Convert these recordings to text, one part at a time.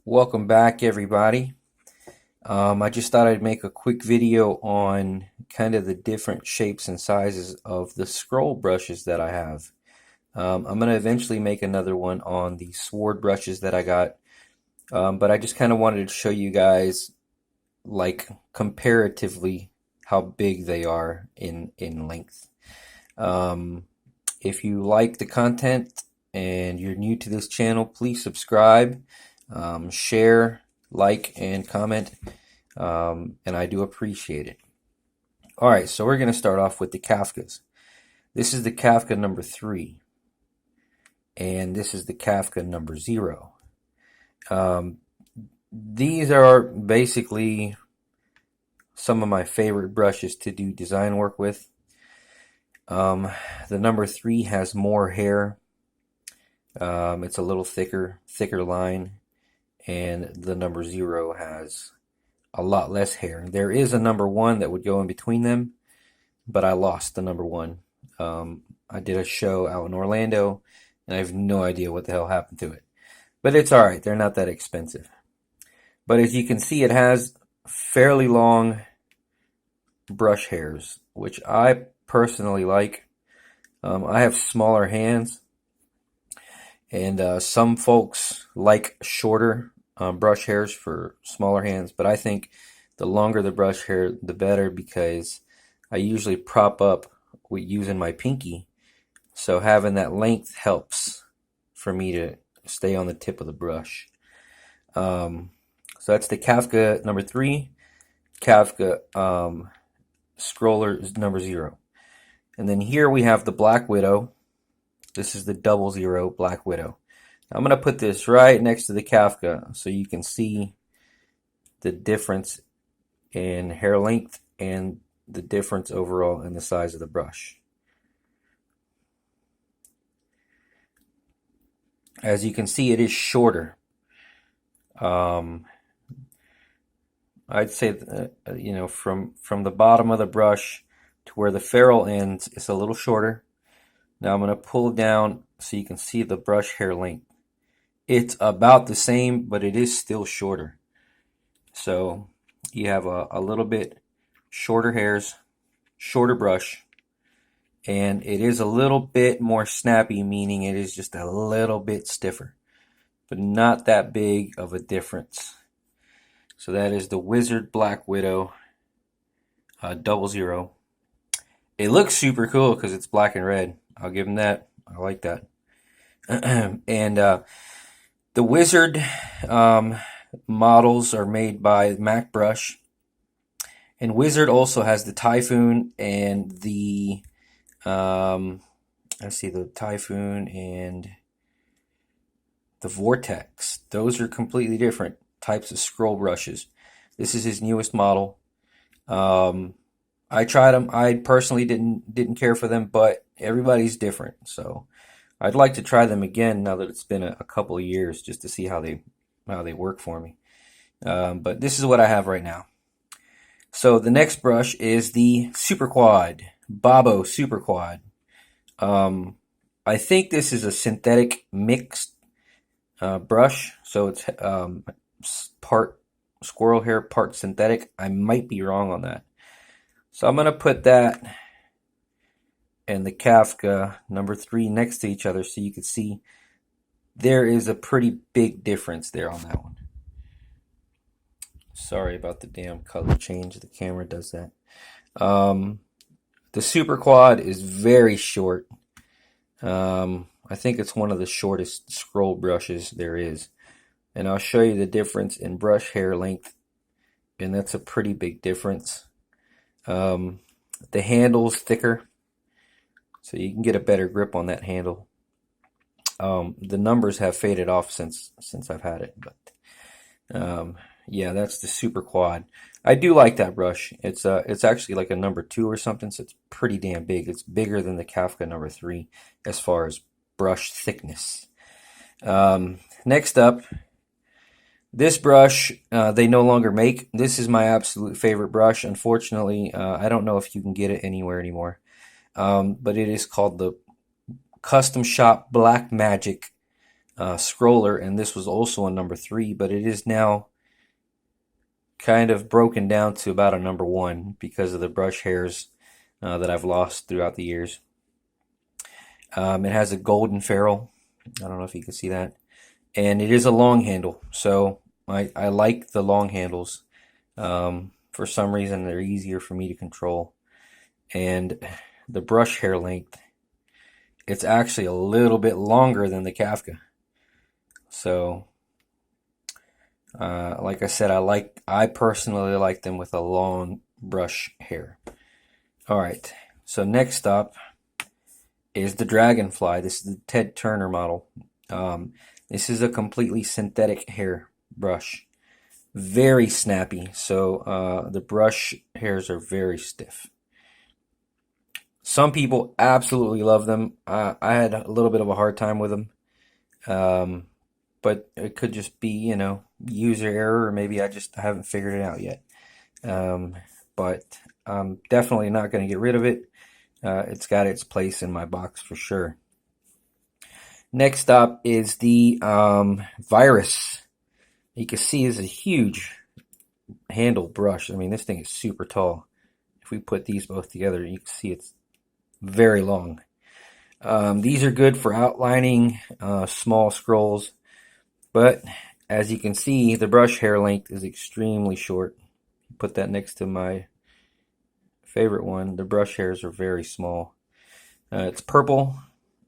Welcome back, everybody. I just thought I'd make a quick video on kind of the different shapes and sizes of the scroll brushes that I have. I'm going to eventually make another one on the sword brushes that I got, but I just kind of wanted to show you guys, like, comparatively how big they are in length. If you like the content and you're new to this channel, please subscribe. Share, like, and comment, and I do appreciate it. Alright, so we're going to start off with the Kafkas. This is the Kafka number 3, and this is the Kafka number 0. These are basically some of my favorite brushes to do design work with. The number 3 has more hair. It's a little thicker line. And the number 0 has a lot less hair. There is a number 1 that would go in between them, but I lost the number 1. I did a show out in Orlando, and I have no idea what the hell happened to it. But it's alright, they're not that expensive. But as you can see, it has fairly long brush hairs, which I personally like. I have smaller hands, and some folks like shorter brush hairs for smaller hands, but I think the longer the brush hair, the better, because I usually prop up with using my pinky, so having that length helps for me to stay on the tip of the brush. So that's the Kafka number 3, Kafka scroller number 0. And then here we have the Black Widow. This is the 00 Black Widow. I'm going to put this right next to the Kafka so you can see the difference in hair length and the difference overall in the size of the brush. As you can see, it is shorter. I'd say that, from the bottom of the brush to where the ferrule ends, it's a little shorter. Now I'm going to pull down so you can see the brush hair length. It's about the same, but it is still shorter. So you have a little bit shorter hairs, shorter brush, and it is a little bit more snappy, meaning it is just a little bit stiffer, but not that big of a difference. So that is the Wizard Black Widow 00. It looks super cool because it's black and red. I'll give them that. I like that. And the Wizard models are made by Mac Brush. And Wizard also has the Typhoon and the, the Typhoon and the Vortex. Those are completely different types of scroll brushes. This is his newest model. I tried them. I personally didn't care for them, but everybody's different. So I'd like to try them again now that it's been a couple of years, just to see how they work for me. But this is what I have right now. So the next brush is the Super Quad, Babo Super Quad. I think this is a synthetic mixed brush, so it's part squirrel hair, part synthetic. I might be wrong on that. So I'm going to put that and the Kafka number 3 next to each other so you can see there is a pretty big difference there on that one. Sorry about the damn color change. The camera does that. The Super Quad is very short. I think it's one of the shortest scroll brushes there is. And I'll show you the difference in brush hair length, and that's a pretty big difference. The handle's thicker, so you can get a better grip on that handle. The numbers have faded off since I've had it, but yeah, that's the Super Quad. I do like that brush. It's actually like a number 2 or something, so it's pretty damn big. It's bigger than the Kafka number 3 as far as brush thickness. Next up, this brush they no longer make. This is my absolute favorite brush. Unfortunately, I don't know if you can get it anywhere anymore. But it is called the Custom Shop Black Magic scroller, and this was also a number 3, but it is now kind of broken down to about a number 1 because of the brush hairs that I've lost throughout the years. It has a golden ferrule. I don't know if you can see that. And it is a long handle, so I like the long handles. For some reason, they're easier for me to control. And the brush hair length, it's actually a little bit longer than the Kafka. So, like I said, I personally like them with a long brush hair. All right, so next up is the Dragonfly. This is the Ted Turner model. This is a completely synthetic hair brush. Very snappy, so the brush hairs are very stiff. Some people absolutely love them. I had a little bit of a hard time with them. But it could just be, user error, or maybe I just haven't figured it out yet. But I'm definitely not going to get rid of it. It's got its place in my box for sure. Next up is the Virus. You can see it's a huge handle brush. I mean, this thing is super tall. If we put these both together, you can see it's very long. These are good for outlining small scrolls, but as you can see, the brush hair length is extremely short. Put that next to my favorite one. The brush hairs are very small. It's purple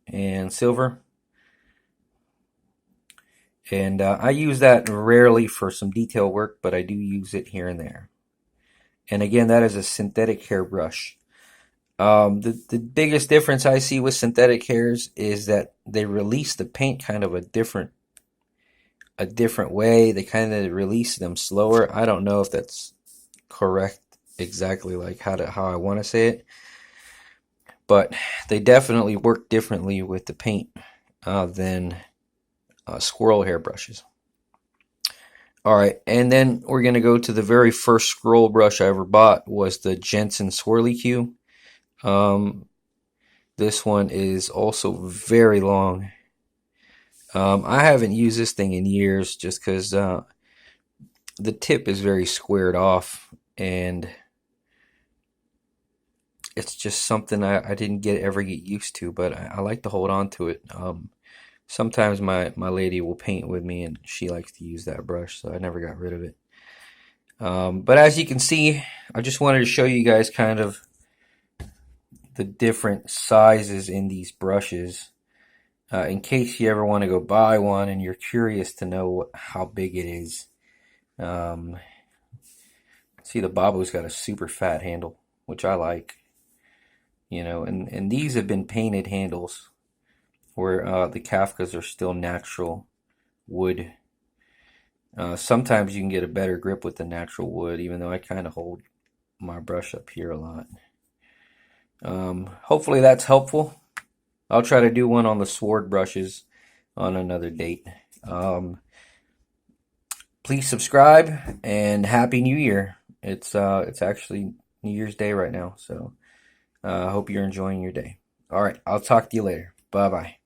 and silver. And I use that rarely for some detail work, but I do use it here and there. And again, that is a synthetic hair brush. The biggest difference I see with synthetic hairs is that they release the paint kind of a different way. They kind of release them slower. I don't know if that's correct exactly, like how I want to say it, but they definitely work differently with the paint than squirrel hair brushes. All right, and then we're going to go to the very first scroll brush I ever bought was the Jensen Swirly Q. This one is also very long. I haven't used this thing in years just because the tip is very squared off, and it's just something I didn't ever get used to, but I like to hold on to it. Sometimes my lady will paint with me, and she likes to use that brush, so I never got rid of it. But as you can see, I just wanted to show you guys kind of the different sizes in these brushes. In case you ever want to go buy one and you're curious to know how big it is. See, the Babo's got a super fat handle, which I like. And these have been painted handles, where the Kafkas are still natural wood. Sometimes you can get a better grip with the natural wood, even though I kind of hold my brush up here a lot. Hopefully that's helpful. I'll try to do one on the sword brushes on another date. Please subscribe, and Happy New Year. It's actually New Year's Day right now, so I hope you're enjoying your day. All right, I'll talk to you later. Bye-bye.